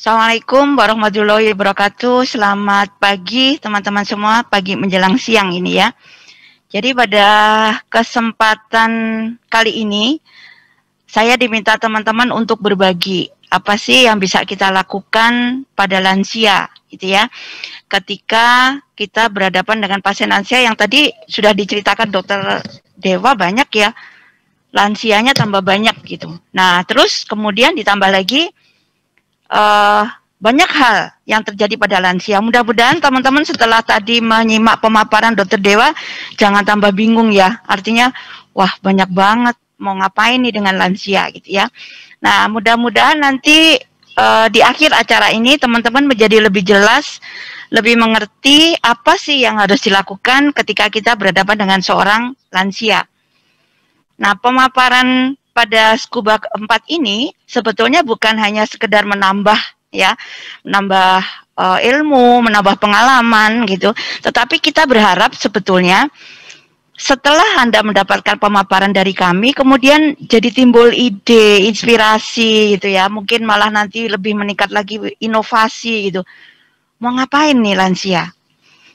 Assalamualaikum warahmatullahi wabarakatuh. Selamat pagi teman-teman semua, pagi menjelang siang ini ya. Jadi pada kesempatan kali ini saya diminta teman-teman untuk berbagi apa sih yang bisa kita lakukan pada lansia gitu ya. Ketika kita berhadapan dengan pasien lansia yang tadi sudah diceritakan Dokter Dewa, banyak ya. Lansianya tambah banyak gitu. Nah, terus kemudian ditambah lagi banyak hal yang terjadi pada lansia. Mudah-mudahan teman-teman setelah tadi menyimak pemaparan Dokter Dewa jangan tambah bingung ya. Artinya, wah banyak banget mau ngapain nih dengan lansia gitu ya. Nah, mudah-mudahan nanti di akhir acara ini teman-teman menjadi lebih jelas, lebih mengerti apa sih yang harus dilakukan ketika kita berhadapan dengan seorang lansia. Nah, pemaparan pada Scuba 4 ini sebetulnya bukan hanya sekedar menambah ilmu, menambah pengalaman gitu, tetapi kita berharap sebetulnya setelah Anda mendapatkan pemaparan dari kami, kemudian jadi timbul ide, inspirasi gitu ya, mungkin malah nanti lebih meningkat lagi inovasi gitu. Mau ngapain nih lansia?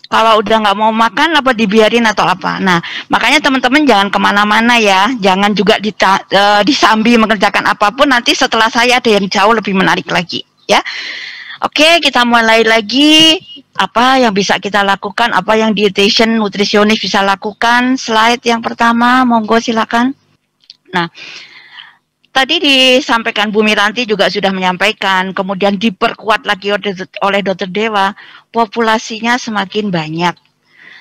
Kalau udah nggak mau makan apa dibiarin atau apa. Nah, makanya teman-teman jangan kemana-mana ya. Jangan juga disambi mengerjakan apapun. Nanti setelah saya ada yang jauh lebih menarik lagi ya. Oke, kita mulai lagi. Apa yang bisa kita lakukan, apa yang dietitian, nutrisionis bisa lakukan. Slide yang pertama, monggo silakan. Nah, tadi disampaikan Bu Miranti juga sudah menyampaikan, kemudian diperkuat lagi oleh Dokter Dewa, populasinya semakin banyak.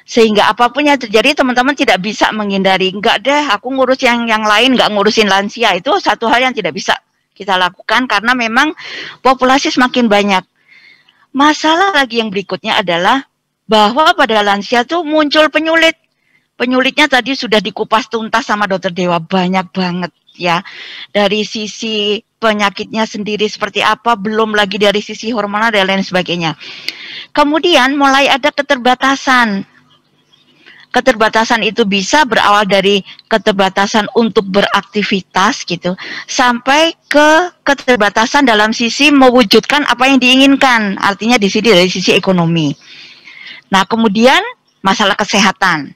Sehingga apapun yang terjadi teman-teman tidak bisa menghindari. Enggak deh, aku ngurus yang lain, enggak ngurusin lansia. Itu satu hal yang tidak bisa kita lakukan karena memang populasi semakin banyak. Masalah lagi yang berikutnya adalah bahwa pada lansia tuh muncul penyulit. Penyulitnya tadi sudah dikupas tuntas sama Dokter Dewa, banyak banget ya. Dari sisi penyakitnya sendiri seperti apa, belum lagi dari sisi hormonal dan lain sebagainya. Kemudian mulai ada keterbatasan. Keterbatasan itu bisa berawal dari keterbatasan untuk beraktivitas gitu, sampai ke keterbatasan dalam sisi mewujudkan apa yang diinginkan. Artinya di sini dari sisi ekonomi. Nah, kemudian masalah kesehatan.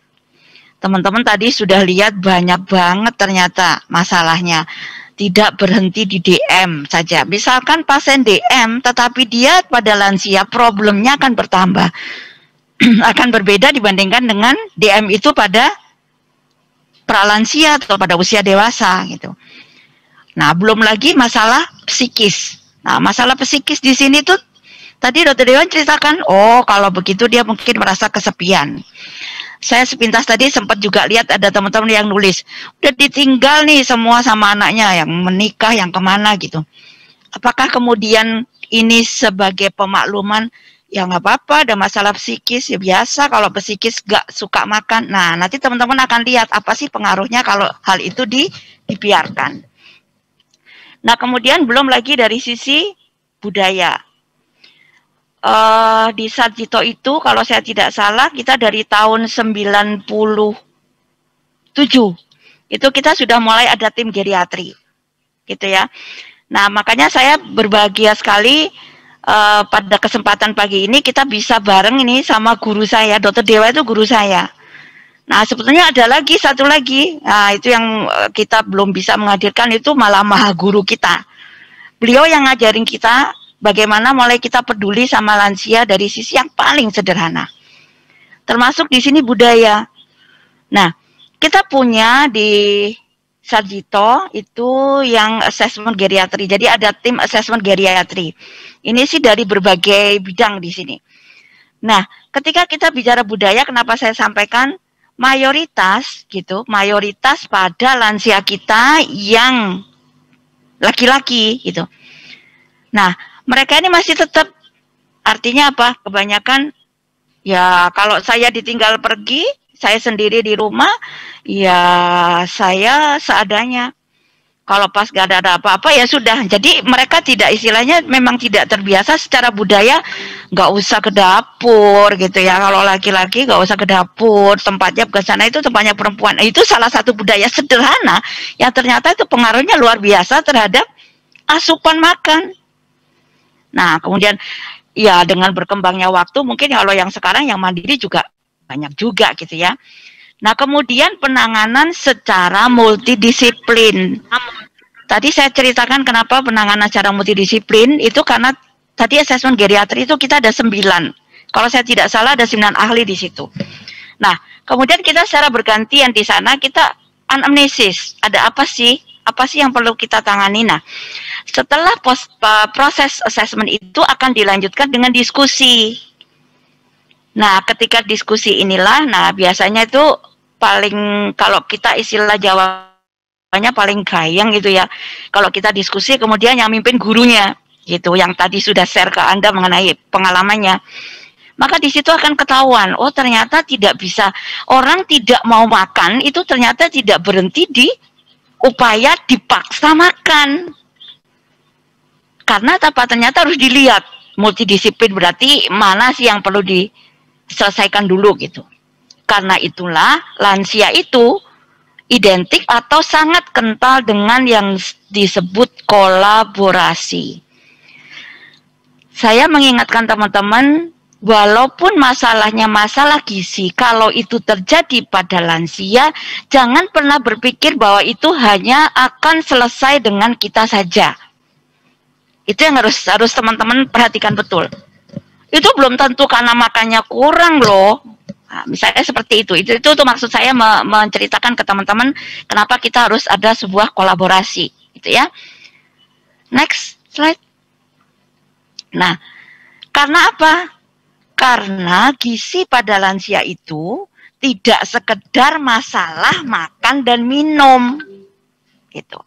Teman-teman tadi sudah lihat banyak banget ternyata masalahnya. Tidak berhenti di DM saja. Misalkan pasien DM, tetapi dia pada lansia problemnya akan bertambah. Akan berbeda dibandingkan dengan DM itu pada pralansia atau pada usia dewasa gitu. Nah, belum lagi masalah psikis. Nah, masalah psikis di sini tuh tadi Dokter Dewan ceritakan, oh kalau begitu dia mungkin merasa kesepian. Saya sepintas tadi sempat juga lihat ada teman-teman yang nulis, udah ditinggal nih semua sama anaknya, yang menikah, yang kemana gitu. Apakah kemudian ini sebagai pemakluman, ya nggak apa-apa, ada masalah psikis, ya biasa kalau psikis nggak suka makan. Nah, nanti teman-teman akan lihat apa sih pengaruhnya kalau hal itu dibiarkan. Nah, kemudian belum lagi dari sisi budaya. Di Sarjito itu kalau saya tidak salah kita dari tahun 97 itu kita sudah mulai ada tim geriatri gitu ya. Nah, makanya saya berbahagia sekali pada kesempatan pagi ini kita bisa bareng ini sama guru saya, Dokter Dewa itu guru saya. Nah, sebetulnya ada lagi satu lagi. Nah, itu yang kita belum bisa menghadirkan, itu malah maha guru kita. Beliau yang ngajarin kita bagaimana mulai kita peduli sama lansia dari sisi yang paling sederhana. Termasuk di sini budaya. Nah, kita punya di Sarjito itu yang assessment geriatri. Jadi ada tim assessment geriatri. Ini sih dari berbagai bidang di sini. Nah, ketika kita bicara budaya, kenapa saya sampaikan mayoritas gitu, mayoritas pada lansia kita yang laki-laki gitu. Nah, mereka ini masih tetap, artinya apa? Kebanyakan, ya kalau saya ditinggal pergi, saya sendiri di rumah, ya saya seadanya. Kalau pas gak ada apa-apa ya sudah. Jadi mereka tidak, istilahnya memang tidak terbiasa secara budaya, gak usah ke dapur gitu ya. Kalau laki-laki gak usah ke dapur, tempatnya ke sana itu tempatnya perempuan. Itu salah satu budaya sederhana yang ternyata itu pengaruhnya luar biasa terhadap asupan makan. Nah, kemudian ya dengan berkembangnya waktu mungkin kalau yang sekarang yang mandiri juga banyak juga gitu ya. Nah, kemudian penanganan secara multidisiplin. Tadi saya ceritakan kenapa penanganan secara multidisiplin itu karena tadi asesmen geriatri itu kita ada 9. Kalau saya tidak salah ada 9 ahli di situ. Nah, kemudian kita secara bergantian di sana kita anamnesis. Ada apa sih? Apa sih yang perlu kita tangani? Nah, setelah proses assessment itu akan dilanjutkan dengan diskusi. Nah, ketika diskusi inilah, nah biasanya itu paling kalau kita istilah Jawanya paling gayeng gitu ya. Kalau kita diskusi kemudian yang mimpin gurunya gitu, yang tadi sudah share ke Anda mengenai pengalamannya. Maka di situ akan ketahuan, oh ternyata tidak bisa, orang tidak mau makan itu ternyata tidak berhenti di upaya dipaksa makan. Karena apa? Ternyata harus dilihat multidisiplin, berarti mana sih yang perlu diselesaikan dulu gitu. Karena itulah lansia itu identik atau sangat kental dengan yang disebut kolaborasi. Saya mengingatkan teman-teman, walaupun masalahnya masalah gizi, kalau itu terjadi pada lansia, jangan pernah berpikir bahwa itu hanya akan selesai dengan kita saja. Itu yang harus teman-teman perhatikan betul. Itu belum tentu karena makannya kurang loh. Nah, misalnya seperti itu. Itu maksud saya menceritakan ke teman-teman kenapa kita harus ada sebuah kolaborasi, gitu ya. Next slide. Nah, karena apa? Karena gizi pada lansia itu tidak sekedar masalah makan dan minum, gitu.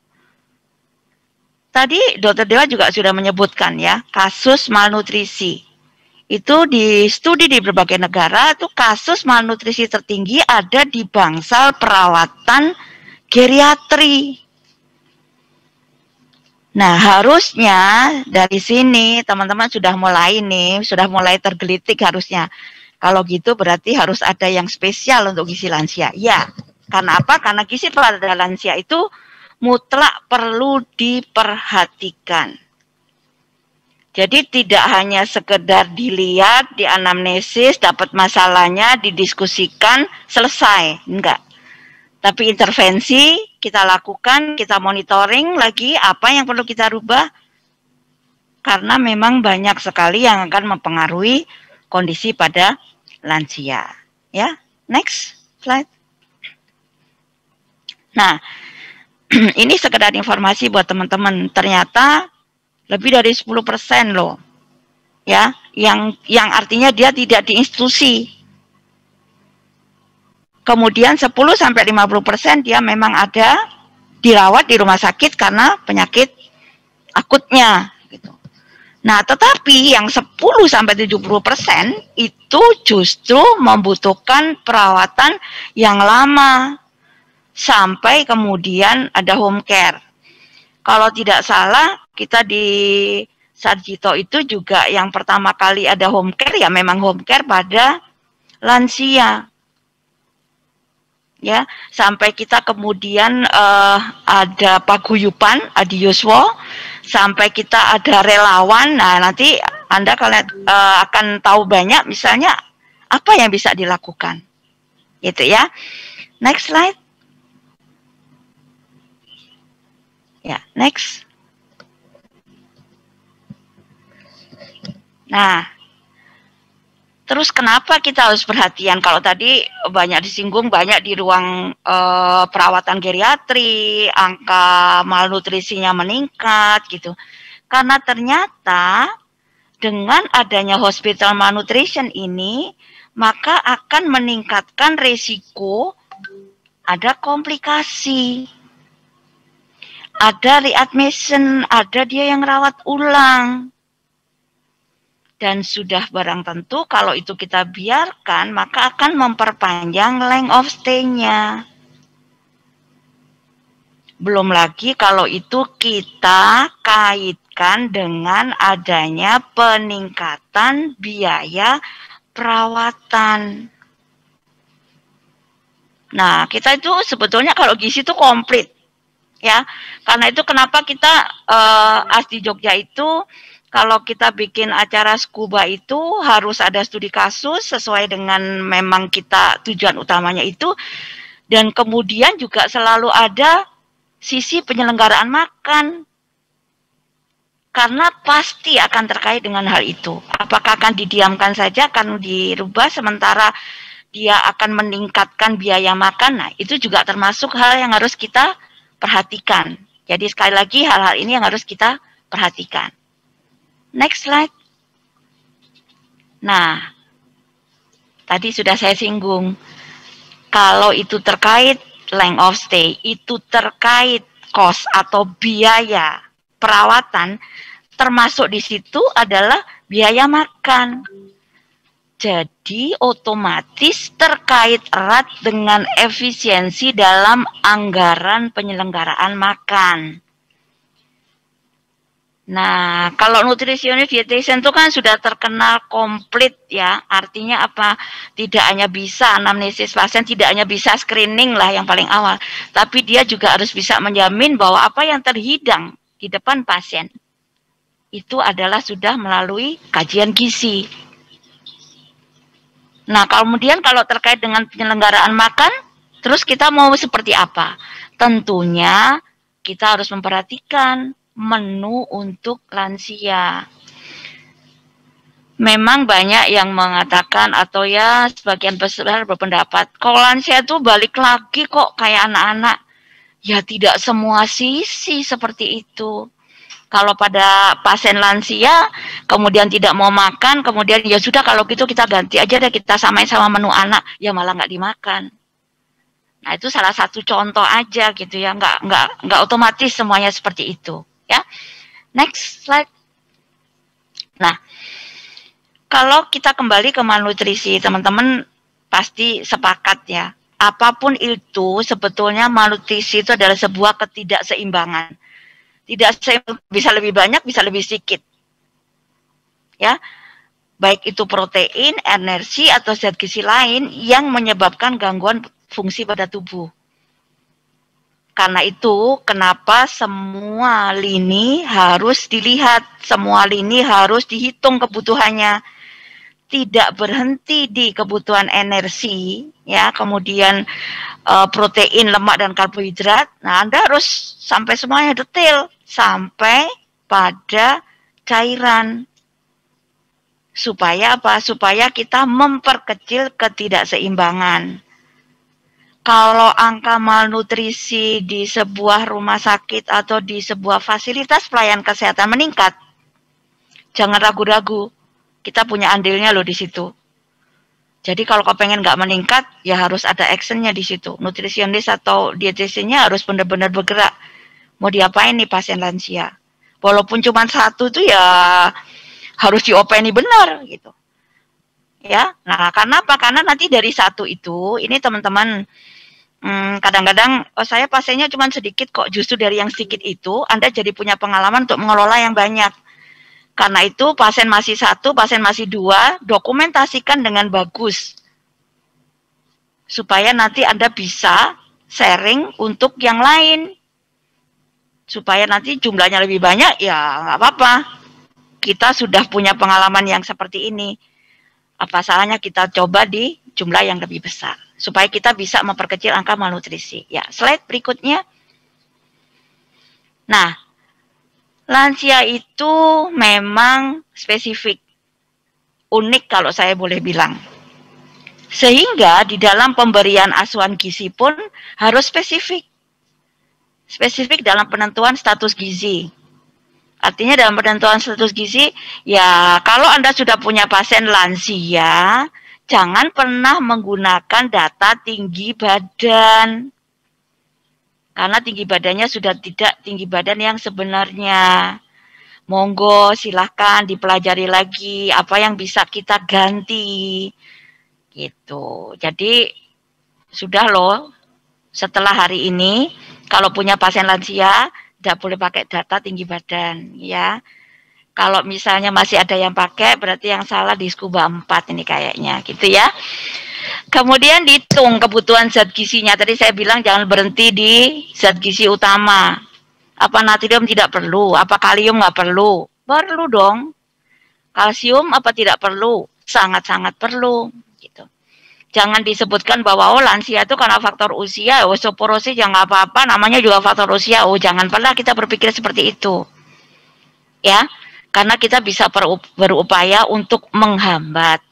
Tadi Dr. Dewa juga sudah menyebutkan ya, kasus malnutrisi. Itu di studi di berbagai negara, itu kasus malnutrisi tertinggi ada di bangsal perawatan geriatri. Nah, harusnya dari sini teman-teman sudah mulai tergelitik harusnya. Kalau gitu berarti harus ada yang spesial untuk gizi lansia. Ya, karena apa? Karena gizi pada lansia itu mutlak perlu diperhatikan. Jadi tidak hanya sekedar dilihat, dianamnesis, dapat masalahnya, didiskusikan, selesai. Enggak. Tapi intervensi kita lakukan, kita monitoring lagi apa yang perlu kita rubah. Karena memang banyak sekali yang akan mempengaruhi kondisi pada lansia. Ya, next slide. Nah, ini sekedar informasi buat teman-teman. Ternyata lebih dari 10% loh, ya, yang artinya dia tidak di institusi. Kemudian 10-50% dia memang ada dirawat di rumah sakit karena penyakit akutnya. Gitu. Nah, tetapi yang 10-70% itu justru membutuhkan perawatan yang lama sampai kemudian ada home care. Kalau tidak salah, kita di Sarjito itu juga yang pertama kali ada home care, ya memang home care pada lansia. Ya, sampai kita kemudian ada paguyuban, Adioswo, sampai kita ada relawan. Nah, nanti Anda kalian akan tahu banyak misalnya apa yang bisa dilakukan. Gitu ya. Next slide. Ya, next. Nah, terus kenapa kita harus perhatian? Kalau tadi banyak disinggung, banyak di ruang perawatan geriatri, angka malnutrisinya meningkat gitu. Karena ternyata dengan adanya hospital malnutrition ini, maka akan meningkatkan resiko ada komplikasi. Ada readmission, ada dia yang rawat ulang. Dan sudah barang tentu kalau itu kita biarkan, maka akan memperpanjang length of stay-nya. Belum lagi kalau itu kita kaitkan dengan adanya peningkatan biaya perawatan. Nah, kita itu sebetulnya kalau gizi itu komplit. Ya, karena itu kenapa kita ASDI Jogja itu kalau kita bikin acara scuba itu harus ada studi kasus sesuai dengan memang kita tujuan utamanya itu, dan kemudian juga selalu ada sisi penyelenggaraan makan, karena pasti akan terkait dengan hal itu. Apakah akan didiamkan saja, akan dirubah sementara dia akan meningkatkan biaya makan? Nah, itu juga termasuk hal yang harus kita perhatikan. Jadi sekali lagi hal-hal ini yang harus kita perhatikan. Next slide. Nah, tadi sudah saya singgung, kalau itu terkait length of stay, itu terkait cost atau biaya perawatan, termasuk di situ adalah biaya makan. Jadi otomatis terkait erat dengan efisiensi dalam anggaran penyelenggaraan makan. Nah, kalau nutritionist dietitian itu kan sudah terkenal komplit ya. Artinya apa? Tidak hanya bisa anamnesis pasien, tidak hanya bisa screening lah yang paling awal, tapi dia juga harus bisa menjamin bahwa apa yang terhidang di depan pasien itu adalah sudah melalui kajian gizi. Nah, kemudian kalau terkait dengan penyelenggaraan makan, terus kita mau seperti apa? Tentunya kita harus memperhatikan menu untuk lansia. Memang banyak yang mengatakan atau ya sebagian besar berpendapat kalau lansia itu balik lagi kok kayak anak-anak. Ya tidak semua sisi seperti itu. Kalau pada pasien lansia kemudian tidak mau makan, kemudian ya sudah kalau gitu kita ganti aja deh, kita samain sama menu anak, ya malah nggak dimakan. Nah itu salah satu contoh aja gitu ya, nggak otomatis semuanya seperti itu. Ya, next slide. Nah, kalau kita kembali ke malnutrisi, teman-teman pasti sepakat ya. Apapun itu, sebetulnya malnutrisi itu adalah sebuah ketidakseimbangan. Bisa lebih banyak, bisa lebih sedikit. Ya, baik itu protein, energi atau zat gizi lain yang menyebabkan gangguan fungsi pada tubuh. Karena itu, kenapa semua lini harus dilihat, semua lini harus dihitung kebutuhannya. Tidak berhenti di kebutuhan energi, ya, kemudian protein, lemak, dan karbohidrat. Nah, Anda harus sampai semuanya detail, sampai pada cairan. Supaya apa? Supaya kita memperkecil ketidakseimbangan. Kalau angka malnutrisi di sebuah rumah sakit atau di sebuah fasilitas pelayanan kesehatan meningkat, jangan ragu-ragu, kita punya andilnya loh di situ. Jadi kalau kepengen nggak meningkat, ya harus ada actionnya di situ. Nutrisionis atau dietisiannya harus benar-benar bergerak. Mau diapain nih pasien lansia? Walaupun cuma satu tuh ya harus diopeni benar gitu. Ya, nah karena apa? Karena nanti dari satu itu, ini teman-teman kadang-kadang saya pasiennya cuma sedikit kok. Justru dari yang sedikit itu Anda jadi punya pengalaman untuk mengelola yang banyak. Karena itu pasien masih satu, pasien masih dua, dokumentasikan dengan bagus supaya nanti Anda bisa sharing untuk yang lain, supaya nanti jumlahnya lebih banyak. Ya nggak apa-apa, kita sudah punya pengalaman yang seperti ini, apa salahnya kita coba di jumlah yang lebih besar supaya kita bisa memperkecil angka malnutrisi. Ya, slide berikutnya. Nah, lansia itu memang spesifik, unik kalau saya boleh bilang. Sehingga di dalam pemberian asuhan gizi pun harus spesifik. Spesifik dalam penentuan status gizi. Artinya dalam penentuan status gizi, ya kalau Anda sudah punya pasien lansia, jangan pernah menggunakan data tinggi badan. Karena tinggi badannya sudah tidak tinggi badan yang sebenarnya. Monggo silahkan dipelajari lagi apa yang bisa kita ganti. Gitu. Jadi sudah loh, setelah hari ini kalau punya pasien lansia tidak boleh pakai data tinggi badan ya. Kalau misalnya masih ada yang pakai, berarti yang salah di Scuba 4 ini kayaknya gitu ya. Kemudian dihitung kebutuhan zat gizinya. Tadi saya bilang jangan berhenti di zat gizi utama. Apa natrium tidak perlu, apa kalium nggak perlu. Perlu dong. Kalsium apa tidak perlu? Sangat-sangat perlu. Gitu. Jangan disebutkan bahwa lansia itu karena faktor usia, osteoporosis yang nggak apa-apa, namanya juga faktor usia. Jangan pernah kita berpikir seperti itu, ya, karena kita bisa berupaya untuk menghambat,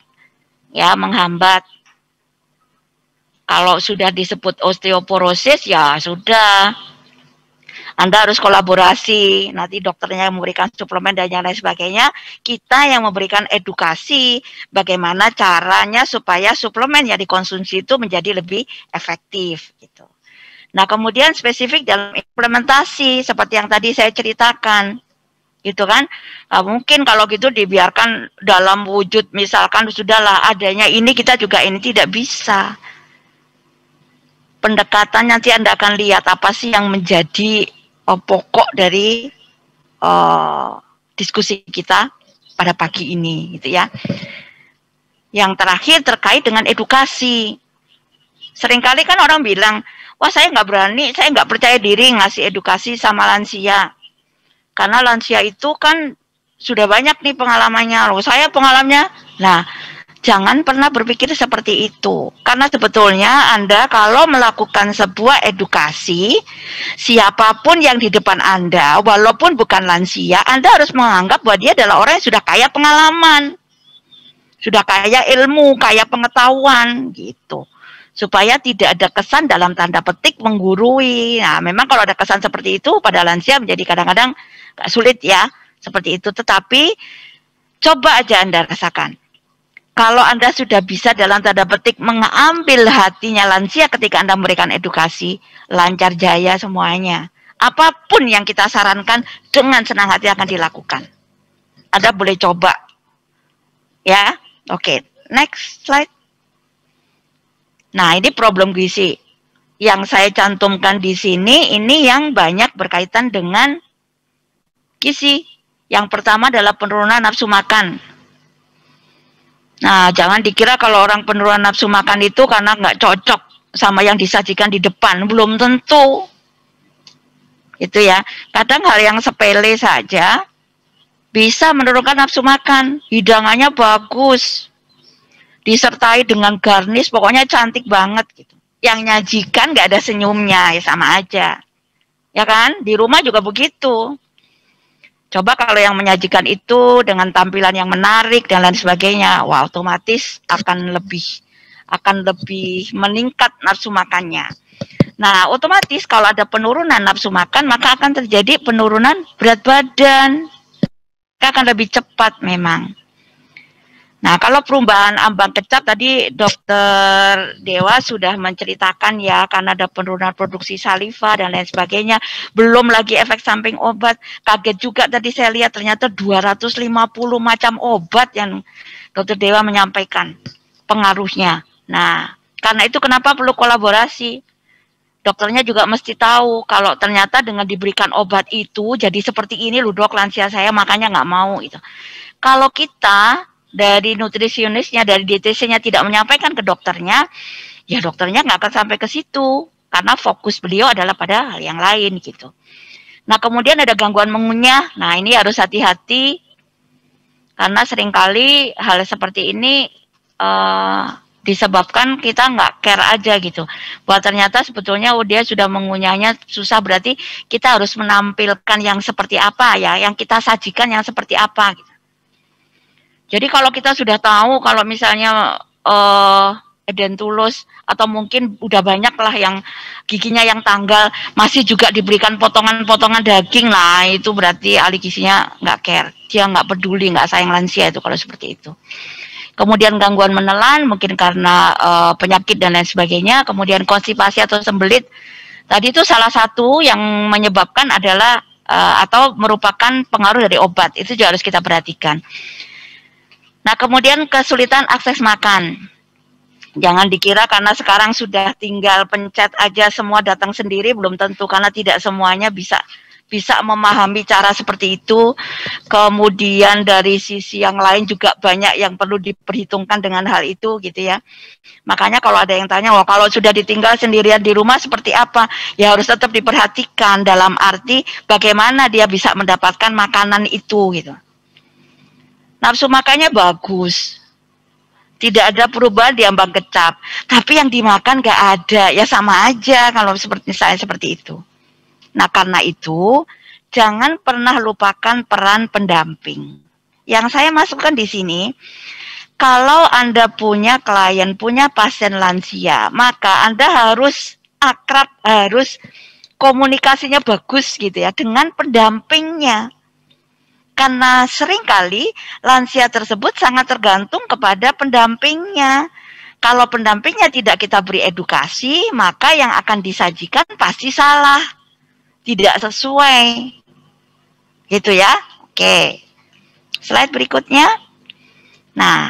ya, menghambat. Kalau sudah disebut osteoporosis, ya sudah, Anda harus kolaborasi, nanti dokternya yang memberikan suplemen dan yang lain sebagainya, kita yang memberikan edukasi bagaimana caranya supaya suplemen yang dikonsumsi itu menjadi lebih efektif gitu. Nah, kemudian spesifik dalam implementasi seperti yang tadi saya ceritakan, gitu kan? Nah, mungkin kalau gitu dibiarkan dalam wujud misalkan sudahlah adanya ini kita juga ini, tidak bisa. Pendekatan nanti Anda akan lihat apa sih yang menjadi pokok dari diskusi kita pada pagi ini, gitu ya. Yang terakhir terkait dengan edukasi. Seringkali kan orang bilang, wah saya nggak berani, saya nggak percaya diri ngasih edukasi sama lansia. Karena lansia itu kan sudah banyak nih pengalamannya, loh saya pengalamannya. Nah, jangan pernah berpikir seperti itu. Karena sebetulnya Anda kalau melakukan sebuah edukasi, siapapun yang di depan Anda, walaupun bukan lansia, Anda harus menganggap bahwa dia adalah orang yang sudah kaya pengalaman, sudah kaya ilmu, kaya pengetahuan, gitu. Supaya tidak ada kesan dalam tanda petik menggurui. Nah, memang kalau ada kesan seperti itu pada lansia menjadi kadang-kadang sulit ya, seperti itu. Tetapi coba aja Anda rasakan. Kalau Anda sudah bisa dalam tanda petik mengambil hatinya lansia ketika Anda memberikan edukasi, lancar jaya semuanya. Apapun yang kita sarankan dengan senang hati akan dilakukan. Anda boleh coba. Ya, oke. Next slide. Nah, ini problem gizi. Yang saya cantumkan di sini, ini yang banyak berkaitan dengan gizi. Yang pertama adalah penurunan nafsu makan. Nah, jangan dikira kalau orang penurunan nafsu makan itu karena nggak cocok sama yang disajikan di depan. Belum tentu. Itu ya. Kadang hal yang sepele saja bisa menurunkan nafsu makan. Hidangannya bagus. Disertai dengan garnish, pokoknya cantik banget gitu. Yang nyajikan nggak ada senyumnya, ya sama aja. Ya kan? Di rumah juga begitu. Coba kalau yang menyajikan itu dengan tampilan yang menarik dan lain sebagainya, wah otomatis akan lebih meningkat nafsu makannya. Nah, otomatis kalau ada penurunan nafsu makan, maka akan terjadi penurunan berat badan. Akan lebih cepat memang. Nah, kalau perubahan ambang kecap tadi Dokter Dewa sudah menceritakan ya, karena ada penurunan produksi saliva dan lain sebagainya, belum lagi efek samping obat. Kaget juga tadi saya lihat ternyata 250 macam obat yang Dokter Dewa menyampaikan pengaruhnya. Nah, karena itu kenapa perlu kolaborasi? Dokternya juga mesti tahu kalau ternyata dengan diberikan obat itu jadi seperti ini loh dok, lansia saya makanya nggak mau itu. Kalau kita dari nutrisionisnya, dari dietisiannya tidak menyampaikan ke dokternya, ya dokternya nggak akan sampai ke situ karena fokus beliau adalah pada hal yang lain gitu. Nah, kemudian ada gangguan mengunyah. Nah, ini harus hati-hati karena seringkali hal seperti ini disebabkan kita nggak care aja gitu. Bahwa ternyata sebetulnya dia sudah mengunyahnya susah, berarti kita harus menampilkan yang seperti apa ya, yang kita sajikan yang seperti apa gitu. Jadi kalau kita sudah tahu kalau misalnya edentulus atau mungkin udah banyak lah yang giginya yang tanggal masih juga diberikan potongan-potongan daging, lah itu berarti ahli gizinya nggak care, dia nggak peduli, nggak sayang lansia itu kalau seperti itu. Kemudian gangguan menelan mungkin karena penyakit dan lain sebagainya. Kemudian konstipasi atau sembelit tadi itu salah satu yang menyebabkan adalah atau merupakan pengaruh dari obat, itu juga harus kita perhatikan. Nah, kemudian kesulitan akses makan. Jangan dikira karena sekarang sudah tinggal pencet aja semua datang sendiri, belum tentu, karena tidak semuanya bisa bisa memahami cara seperti itu. Kemudian dari sisi yang lain juga banyak yang perlu diperhitungkan dengan hal itu gitu ya. Makanya kalau ada yang tanya, oh kalau sudah ditinggal sendirian di rumah seperti apa? Ya harus tetap diperhatikan dalam arti bagaimana dia bisa mendapatkan makanan itu gitu. Nafsu makannya bagus. Tidak ada perubahan di ambang kecap. Tapi yang dimakan gak ada. Ya sama aja kalau seperti saya seperti itu. Nah, karena itu, jangan pernah lupakan peran pendamping. Yang saya masukkan di sini, kalau Anda punya klien, punya pasien lansia, maka Anda harus akrab, harus komunikasinya bagus gitu ya, dengan pendampingnya. Karena seringkali lansia tersebut sangat tergantung kepada pendampingnya. Kalau pendampingnya tidak kita beri edukasi, maka yang akan disajikan pasti salah. Tidak sesuai. Gitu ya. Oke. Slide berikutnya. Nah,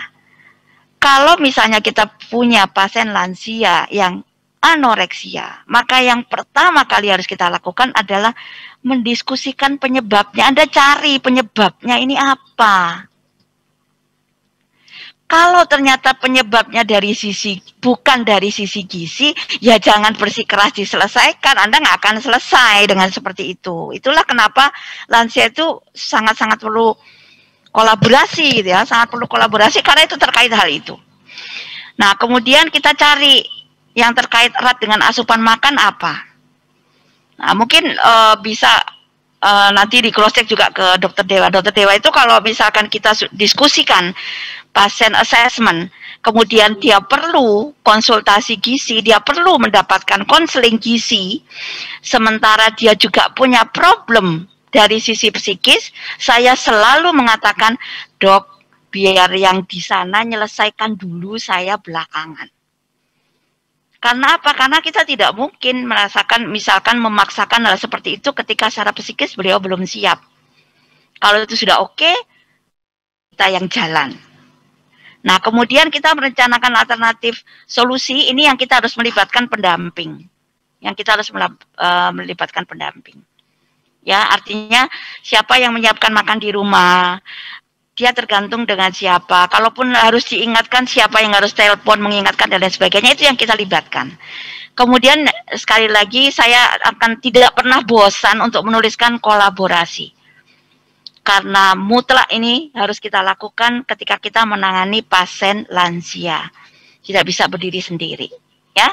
kalau misalnya kita punya pasien lansia yang anoreksia, maka yang pertama kali harus kita lakukan adalah mendiskusikan penyebabnya. Anda cari penyebabnya ini apa. Kalau ternyata penyebabnya dari sisi bukan dari sisi gizi, ya jangan bersikeras diselesaikan. Anda nggak akan selesai dengan seperti itu. Itulah kenapa lansia itu sangat-sangat perlu kolaborasi, gitu ya. Sangat perlu kolaborasi karena itu terkait hal itu. Nah, kemudian kita cari yang terkait erat dengan asupan makan apa. Nah, mungkin bisa nanti di cross check juga ke Dokter Dewa. Dokter Dewa itu kalau misalkan kita diskusikan pasien assessment, kemudian dia perlu konsultasi gizi, dia perlu mendapatkan konseling gizi, sementara dia juga punya problem dari sisi psikis, saya selalu mengatakan, dok, biar yang di sana nyelesaikan dulu, saya belakangan. Karena apa? Karena kita tidak mungkin merasakan, misalkan memaksakan hal seperti itu ketika secara psikis beliau belum siap. Kalau itu sudah oke, kita yang jalan. Nah, kemudian kita merencanakan alternatif solusi, ini yang kita harus melibatkan pendamping. Yang kita harus melibatkan pendamping. Ya, artinya siapa yang menyiapkan makan di rumah, dia tergantung dengan siapa. Kalaupun harus diingatkan, siapa yang harus telepon, mengingatkan, dan lain sebagainya, itu yang kita libatkan. Kemudian, sekali lagi, saya akan tidak pernah bosan untuk menuliskan kolaborasi. Karena mutlak ini harus kita lakukan ketika kita menangani pasien lansia. Tidak bisa berdiri sendiri. Ya,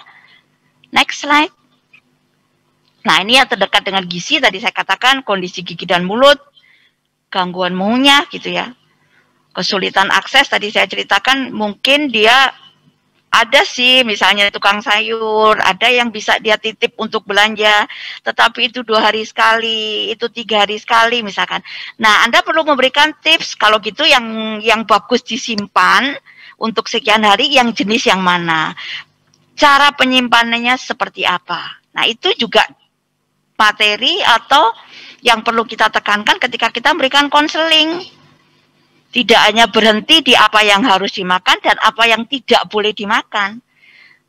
next slide. Nah, ini yang terdekat dengan gizi, tadi saya katakan kondisi gigi dan mulut, gangguan mengunyah gitu ya. Kesulitan akses, tadi saya ceritakan mungkin dia ada sih misalnya tukang sayur, ada yang bisa dia titip untuk belanja, tetapi itu 2 hari sekali, itu 3 hari sekali misalkan. Nah, Anda perlu memberikan tips, kalau gitu yang bagus disimpan untuk sekian hari, yang jenis yang mana. Cara penyimpanannya seperti apa. Nah, itu juga materi atau yang perlu kita tekankan ketika kita memberikan konseling. Tidak hanya berhenti di apa yang harus dimakan dan apa yang tidak boleh dimakan,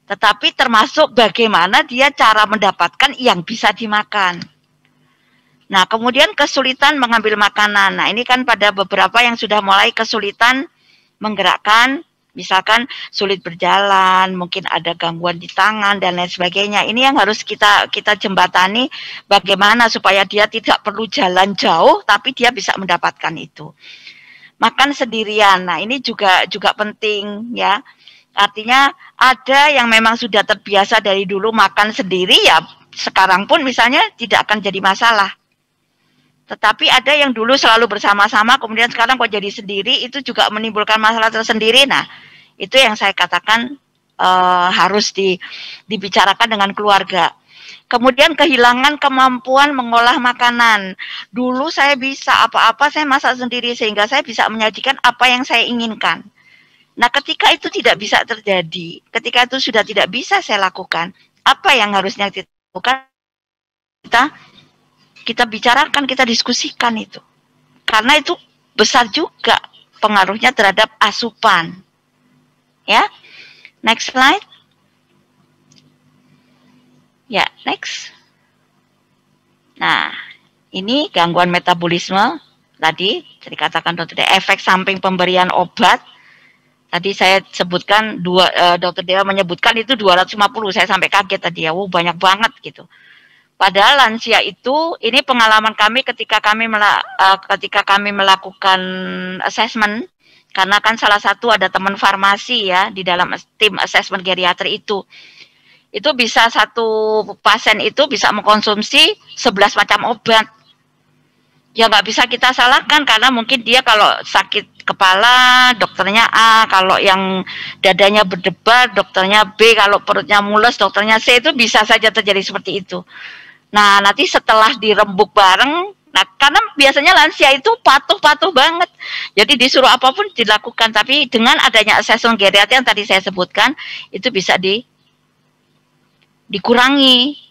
tetapi termasuk bagaimana dia cara mendapatkan yang bisa dimakan. Nah, kemudian kesulitan mengambil makanan. Nah, ini kan pada beberapa yang sudah mulai kesulitan menggerakkan, misalkan sulit berjalan, mungkin ada gangguan di tangan dan lain sebagainya. Ini yang harus kita jembatani, bagaimana supaya dia tidak perlu jalan jauh tapi dia bisa mendapatkan itu. Makan sendirian. Nah, ini juga penting ya. Artinya ada yang memang sudah terbiasa dari dulu makan sendiri, ya sekarang pun misalnya tidak akan jadi masalah. Tetapi ada yang dulu selalu bersama-sama, kemudian sekarang kok jadi sendiri, itu juga menimbulkan masalah tersendiri. Nah, itu yang saya katakan harus dibicarakan dengan keluarga. Kemudian kehilangan kemampuan mengolah makanan. Dulu saya bisa apa-apa, saya masak sendiri sehingga saya bisa menyajikan apa yang saya inginkan. Nah, ketika itu tidak bisa terjadi, ketika itu sudah tidak bisa saya lakukan, apa yang harusnya kita lakukan? Kita bicarakan, kita diskusikan itu. Karena itu besar juga pengaruhnya terhadap asupan. Ya. Next slide. Ya, next. Nah, Ini gangguan metabolisme tadi dikatakan dokter Dewa, efek samping pemberian obat. Tadi saya sebutkan dokter Dewa menyebutkan itu 250, saya sampai kaget tadi ya, banyak banget gitu. Padahal lansia itu, ini pengalaman kami ketika kami melakukan assessment, karena kan salah satu ada teman farmasi ya di dalam tim assessment geriatri itu. Itu bisa satu pasien itu bisa mengkonsumsi 11 macam obat. Ya nggak bisa kita salahkan karena mungkin dia kalau sakit kepala dokternya A, kalau yang dadanya berdebar dokternya B, kalau perutnya mules dokternya C, itu bisa saja terjadi seperti itu. Nah nanti setelah dirembuk bareng, nah karena biasanya lansia itu patuh-patuh banget, jadi disuruh apapun dilakukan, tapi dengan adanya assessment geriatri yang tadi saya sebutkan itu bisa dikurangi.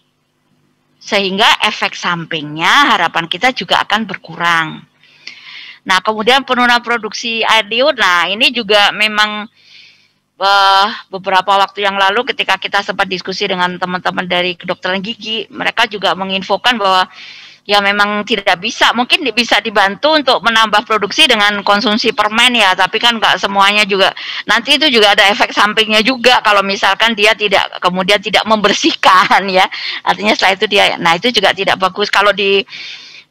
Sehingga efek sampingnya harapan kita juga akan berkurang. Nah, kemudian penurunan produksi air liur, nah ini juga memang beberapa waktu yang lalu ketika kita sempat diskusi dengan teman-teman dari kedokteran gigi, mereka juga menginfokan bahwa ya memang tidak bisa, mungkin bisa dibantu untuk menambah produksi dengan konsumsi permen ya, tapi kan nggak semuanya juga, nanti itu juga ada efek sampingnya juga kalau misalkan dia kemudian tidak membersihkan ya, artinya setelah itu dia, nah itu juga tidak bagus. Kalau di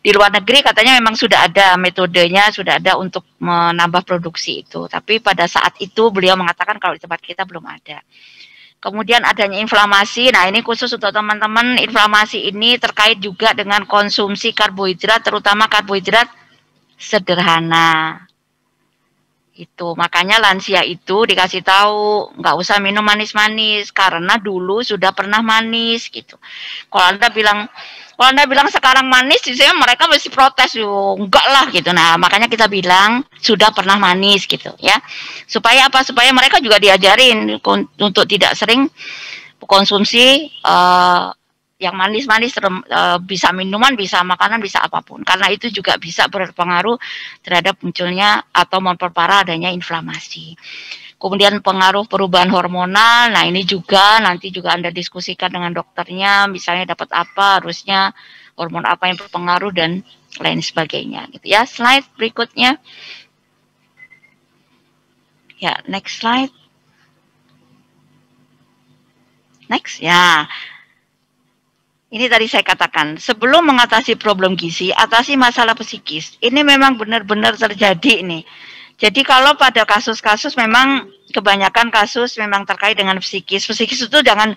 luar negeri katanya memang sudah ada metodenya, sudah ada untuk menambah produksi itu, tapi pada saat itu beliau mengatakan kalau di tempat kita belum ada. Kemudian adanya inflamasi, nah ini khusus untuk teman-teman, inflamasi ini terkait juga dengan konsumsi karbohidrat, terutama karbohidrat sederhana. Itu makanya lansia itu dikasih tahu nggak usah minum manis-manis karena dulu sudah pernah manis gitu. Kalau Anda bilang sekarang manis, sih mereka mesti protes, enggak lah gitu. Nah makanya kita bilang sudah pernah manis gitu ya. Supaya apa? Supaya mereka juga diajarin untuk tidak sering konsumsi yang manis-manis, bisa minuman, bisa makanan, bisa apapun. Karena itu juga bisa berpengaruh terhadap munculnya atau memperparah adanya inflamasi. Kemudian pengaruh perubahan hormonal, nah ini juga nanti juga Anda diskusikan dengan dokternya, misalnya dapat apa, harusnya hormon apa yang berpengaruh dan lain sebagainya gitu ya. Slide berikutnya. Ya, next slide. Next ya. Ini tadi saya katakan, sebelum mengatasi problem gizi, atasi masalah psikis. Ini memang benar-benar terjadi nih. Jadi kalau pada kasus-kasus memang kebanyakan kasus memang terkait dengan psikis. Psikis itu jangan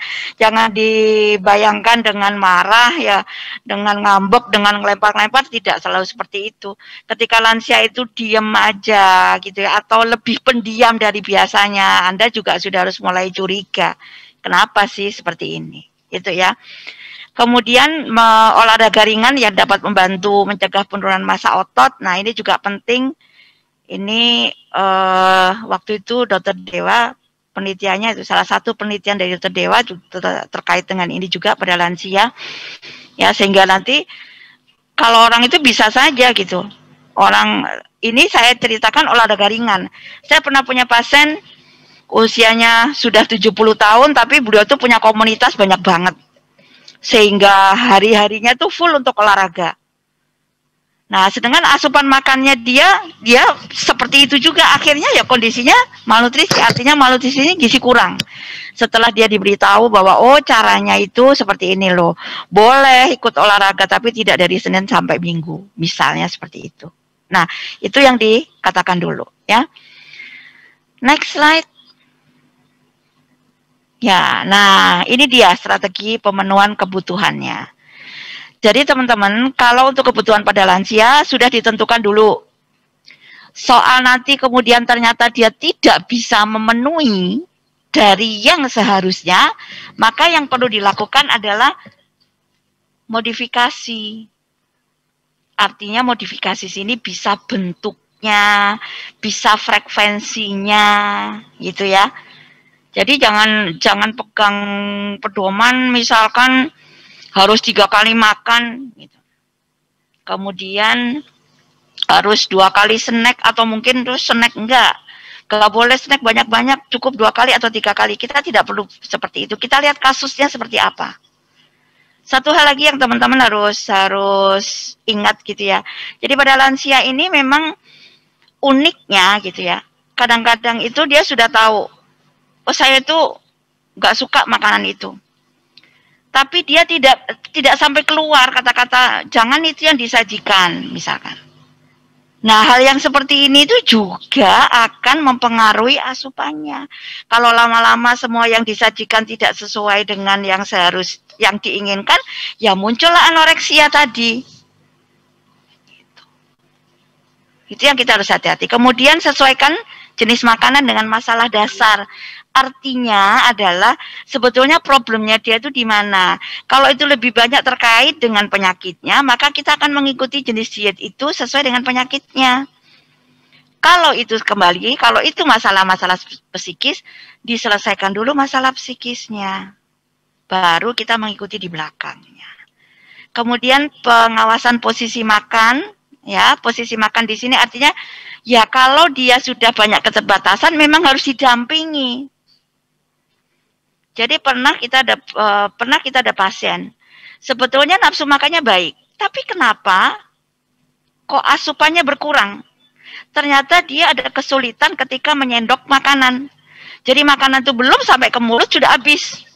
dibayangkan dengan marah ya, dengan ngambek, dengan ngelempar-lempar, tidak selalu seperti itu. Ketika lansia itu diam aja gitu ya, atau lebih pendiam dari biasanya, Anda juga sudah harus mulai curiga. Kenapa sih seperti ini? Itu ya. Kemudian olahraga ringan yang dapat membantu mencegah penurunan massa otot. Nah ini juga penting. Ini waktu itu Dokter Dewa penelitiannya itu salah satu penelitian dari Dokter Dewa terkait dengan ini juga pada lansia. Ya sehingga nanti kalau orang itu bisa saja gitu. Orang ini saya ceritakan olahraga ringan. Saya pernah punya pasien usianya sudah 70 tahun tapi beliau tuh punya komunitas banyak banget. Sehingga hari-harinya tuh full untuk olahraga. Nah, sedangkan asupan makannya dia seperti itu juga, akhirnya ya kondisinya malnutrisi, artinya malnutrisinya gizi kurang. Setelah dia diberitahu bahwa oh caranya itu seperti ini loh, boleh ikut olahraga tapi tidak dari Senin sampai Minggu, misalnya seperti itu. Nah, itu yang dikatakan dulu ya. Next slide. Ya, nah ini dia strategi pemenuhan kebutuhannya. Jadi teman-teman, kalau untuk kebutuhan pada lansia sudah ditentukan dulu. Soal nanti kemudian ternyata dia tidak bisa memenuhi dari yang seharusnya, maka yang perlu dilakukan adalah modifikasi. Artinya modifikasi sini bisa bentuknya, bisa frekuensinya, gitu ya. Jadi jangan pegang pedoman misalkan harus 3 kali makan gitu. Kemudian harus 2 kali snack atau mungkin terus snack enggak. Enggak boleh snack banyak-banyak, cukup 2 kali atau 3 kali. Kita tidak perlu seperti itu. Kita lihat kasusnya seperti apa. Satu hal lagi yang teman-teman harus ingat gitu ya. Jadi pada lansia ini memang uniknya gitu ya. Kadang-kadang itu dia sudah tahu, oh saya itu nggak suka makanan itu. Tapi dia tidak sampai keluar kata-kata jangan itu yang disajikan misalkan. Nah, hal yang seperti ini itu juga akan mempengaruhi asupannya. Kalau lama-lama semua yang disajikan tidak sesuai dengan yang yang diinginkan, ya muncullah anoreksia tadi. Itu yang kita harus hati-hati. Kemudian sesuaikan jenis makanan dengan masalah dasar. Artinya adalah sebetulnya problemnya dia itu di mana. Kalau itu lebih banyak terkait dengan penyakitnya, maka kita akan mengikuti jenis diet itu sesuai dengan penyakitnya. Kalau itu kembali, kalau itu masalah-masalah psikis, diselesaikan dulu masalah psikisnya. Baru kita mengikuti di belakangnya. Kemudian pengawasan posisi makan, ya, posisi makan di sini artinya ya kalau dia sudah banyak keterbatasan memang harus didampingi. Jadi pernah kita ada pasien, sebetulnya nafsu makannya baik, tapi kenapa kok asupannya berkurang? Ternyata dia ada kesulitan ketika menyendok makanan. Jadi makanan itu belum sampai ke mulut sudah habis.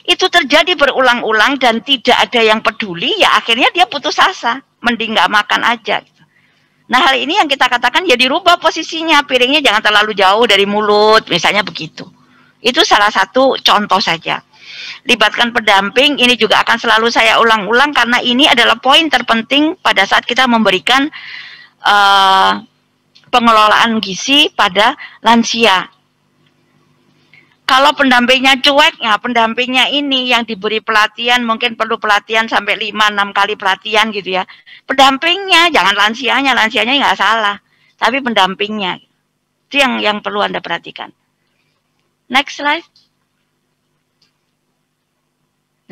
Itu terjadi berulang-ulang dan tidak ada yang peduli, ya akhirnya dia putus asa, mending nggak makan aja. Nah hal ini yang kita katakan ya dirubah posisinya, piringnya jangan terlalu jauh dari mulut, misalnya begitu. Itu salah satu contoh saja. Libatkan pendamping, ini juga akan selalu saya ulang-ulang karena ini adalah poin terpenting pada saat kita memberikan pengelolaan gizi pada lansia. Kalau pendampingnya cuek, ya pendampingnya ini yang diberi pelatihan, mungkin perlu pelatihan sampai 5-6 kali pelatihan gitu ya. Pendampingnya, jangan lansianya nggak salah, tapi pendampingnya. Itu yang perlu Anda perhatikan. Next slide.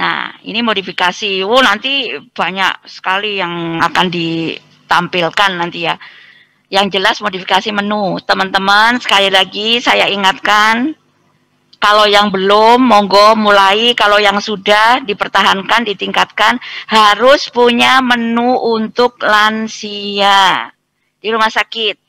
Nah, ini modifikasi. Nanti banyak sekali yang akan ditampilkan nanti ya. Yang jelas modifikasi menu. Teman-teman, sekali lagi saya ingatkan, kalau yang belum, monggo mulai. Kalau yang sudah, dipertahankan, ditingkatkan. Harus punya menu untuk lansia di rumah sakit.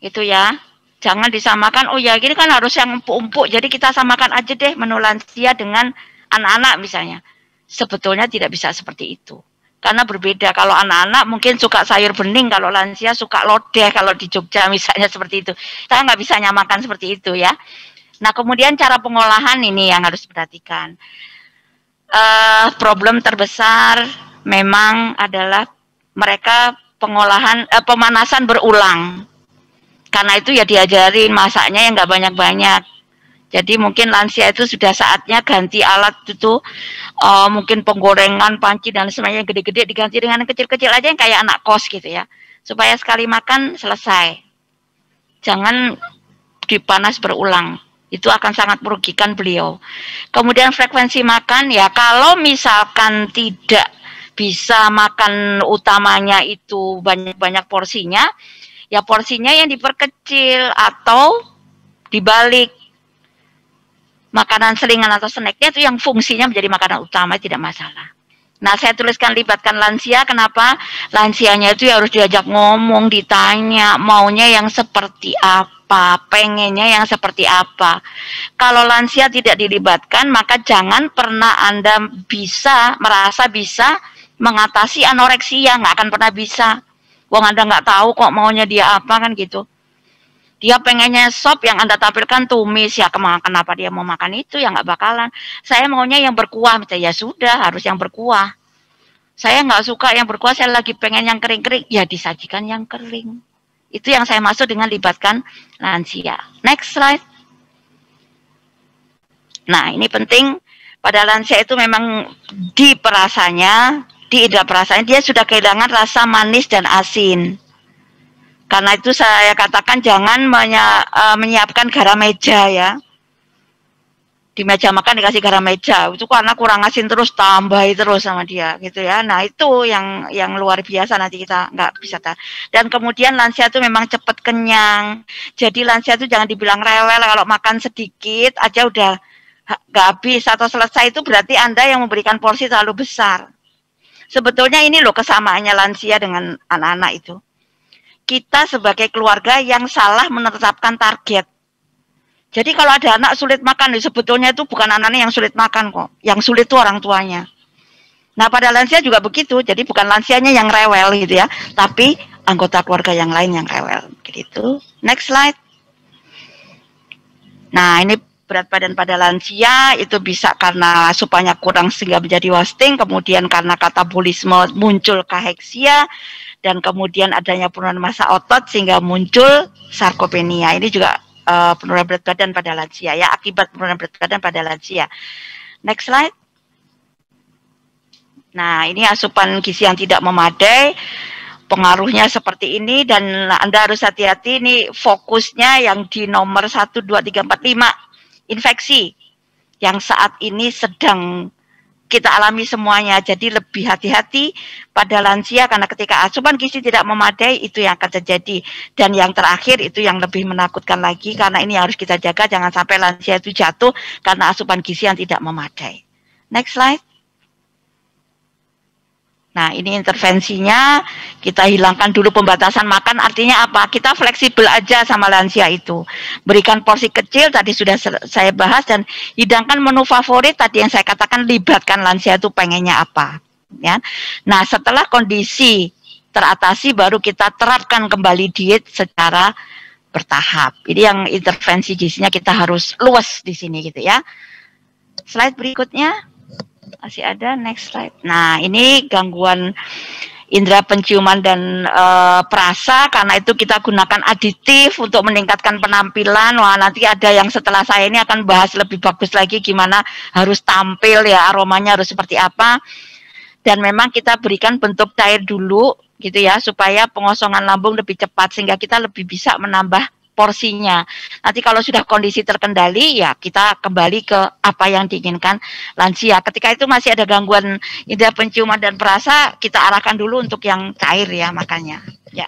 Itu ya. Jangan disamakan, oh ya gini kan harus yang empuk-empuk, jadi kita samakan aja deh menu lansia dengan anak-anak misalnya. Sebetulnya tidak bisa seperti itu. Karena berbeda, kalau anak-anak mungkin suka sayur bening, kalau lansia suka lodeh, kalau di Jogja misalnya seperti itu. Kita nggak bisa nyamakan seperti itu ya. Nah kemudian cara pengolahan ini yang harus diperhatikan. Problem terbesar memang adalah mereka pemanasan berulang. Karena itu ya diajarin masaknya yang nggak banyak-banyak. Jadi mungkin lansia itu sudah saatnya ganti alat itu, mungkin penggorengan, panci dan sebagainya gede-gede diganti dengan yang kecil-kecil aja yang kayak anak kos gitu ya. Supaya sekali makan selesai. Jangan dipanas berulang. Itu akan sangat merugikan beliau. Kemudian frekuensi makan ya kalau misalkan tidak bisa makan utamanya itu banyak-banyak porsinya, ya porsinya yang diperkecil atau dibalik. Makanan selingan atau snacknya itu yang fungsinya menjadi makanan utama tidak masalah. Nah saya tuliskan libatkan lansia, kenapa? Lansianya itu harus diajak ngomong, ditanya maunya yang seperti apa, pengennya yang seperti apa. Kalau lansia tidak dilibatkan maka jangan pernah Anda merasa bisa mengatasi anoreksia, nggak akan pernah bisa. Wong Anda nggak tahu kok maunya dia apa kan gitu. Dia pengennya sop yang Anda tampilkan tumis, ya kenapa dia mau makan itu, ya nggak bakalan. Saya maunya yang berkuah, ya sudah harus yang berkuah. Saya nggak suka yang berkuah, saya lagi pengen yang kering-kering, ya disajikan yang kering. Itu yang saya maksud dengan libatkan lansia. Next slide. Nah ini penting, pada lansia itu memang di indera perasanya dia sudah kehilangan rasa manis dan asin. Karena itu saya katakan jangan menyiapkan garam meja ya. Di meja makan dikasih garam meja, itu karena kurang asin terus tambahi terus sama dia gitu ya. Nah itu yang luar biasa, nanti kita nggak bisa tahan. Dan kemudian lansia itu memang cepat kenyang. Jadi lansia itu jangan dibilang rewel, kalau makan sedikit aja udah nggak habis atau selesai itu berarti Anda yang memberikan porsi terlalu besar. Sebetulnya ini loh kesamaannya lansia dengan anak-anak itu. Kita sebagai keluarga yang salah menetapkan target. Jadi kalau ada anak sulit makan, sebetulnya itu bukan anaknya yang sulit makan kok. Yang sulit itu orang tuanya. Nah pada lansia juga begitu. Jadi bukan lansianya yang rewel gitu ya. Tapi anggota keluarga yang lain yang rewel. Gitu. Next slide. Nah ini berat badan pada lansia itu bisa karena supaya kurang sehingga menjadi wasting. Kemudian karena katabolisme muncul kaheksia. Dan kemudian adanya penurunan massa otot sehingga muncul sarkopenia. Ini juga penurunan berat badan pada lansia ya, akibat penurunan berat badan pada lansia. Next slide. Nah, ini asupan gizi yang tidak memadai, pengaruhnya seperti ini dan Anda harus hati-hati ini fokusnya yang di nomor 1, 2, 3, 4, 5 infeksi yang saat ini sedang kita alami semuanya. Jadi lebih hati-hati pada lansia karena ketika asupan gizi tidak memadai itu yang akan terjadi. Dan yang terakhir itu yang lebih menakutkan lagi karena ini harus kita jaga jangan sampai lansia itu jatuh karena asupan gizi yang tidak memadai. Next slide. Nah ini intervensinya, kita hilangkan dulu pembatasan makan, artinya apa? Kita fleksibel aja sama lansia itu. Berikan porsi kecil, tadi sudah saya bahas, dan hidangkan menu favorit, tadi yang saya katakan libatkan lansia itu pengennya apa. Ya. Nah setelah kondisi teratasi, baru kita terapkan kembali diet secara bertahap. Ini yang intervensi gizinya kita harus luas di sini gitu ya. Slide berikutnya. Masih ada, next slide. Nah, ini gangguan indera penciuman dan perasa, karena itu kita gunakan aditif untuk meningkatkan penampilan. Wah, nanti ada yang setelah saya ini akan bahas lebih bagus lagi gimana harus tampil ya, aromanya harus seperti apa. Dan memang kita berikan bentuk cair dulu gitu ya, supaya pengosongan lambung lebih cepat sehingga kita lebih bisa menambah porsinya. Nanti kalau sudah kondisi terkendali ya kita kembali ke apa yang diinginkan lansia. Ketika itu masih ada gangguan indera penciuman dan perasa, kita arahkan dulu untuk yang cair ya makanya. Ya.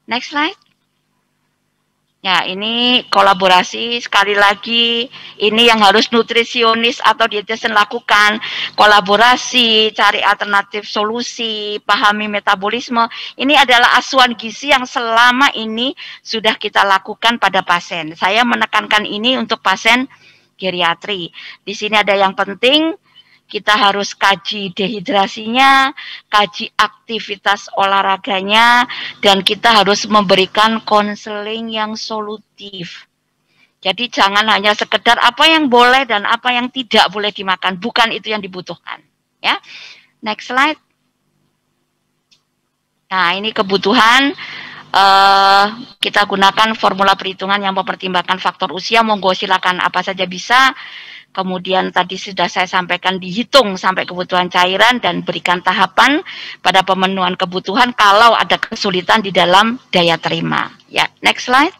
Next slide. Ya, ini kolaborasi sekali lagi, ini yang harus nutrisionis atau dietitian lakukan, kolaborasi, cari alternatif solusi, pahami metabolisme. Ini adalah asuhan gizi yang selama ini sudah kita lakukan pada pasien. Saya menekankan ini untuk pasien geriatri. Di sini ada yang penting, kita harus kaji dehidrasinya, kaji aktivitas olahraganya, dan kita harus memberikan konseling yang solutif. Jadi jangan hanya sekedar apa yang boleh dan apa yang tidak boleh dimakan, bukan itu yang dibutuhkan. Ya, next slide. Nah, ini kebutuhan. Kita gunakan formula perhitungan yang mempertimbangkan faktor usia. Monggo silakan apa saja bisa. Kemudian tadi sudah saya sampaikan dihitung sampai kebutuhan cairan dan berikan tahapan pada pemenuhan kebutuhan kalau ada kesulitan di dalam daya terima. Ya, next slide.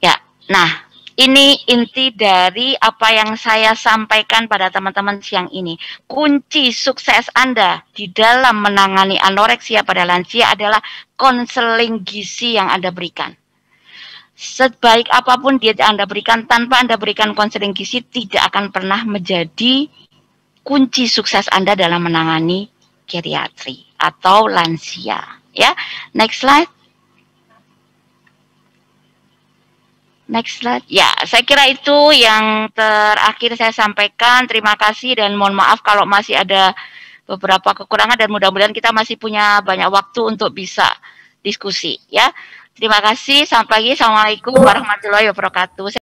Ya, nah ini inti dari apa yang saya sampaikan pada teman-teman siang ini. Kunci sukses Anda di dalam menangani anoreksia pada lansia adalah konseling gizi yang Anda berikan. Sebaik apapun diet yang Anda berikan, tanpa Anda berikan konseling gizi, tidak akan pernah menjadi kunci sukses Anda dalam menangani geriatri atau lansia. Ya, next slide. Next slide. Ya, saya kira itu yang terakhir saya sampaikan. Terima kasih dan mohon maaf kalau masih ada beberapa kekurangan dan mudah-mudahan kita masih punya banyak waktu untuk bisa diskusi. Ya. Terima kasih, sampai lagi. Assalamualaikum warahmatullahi wabarakatuh.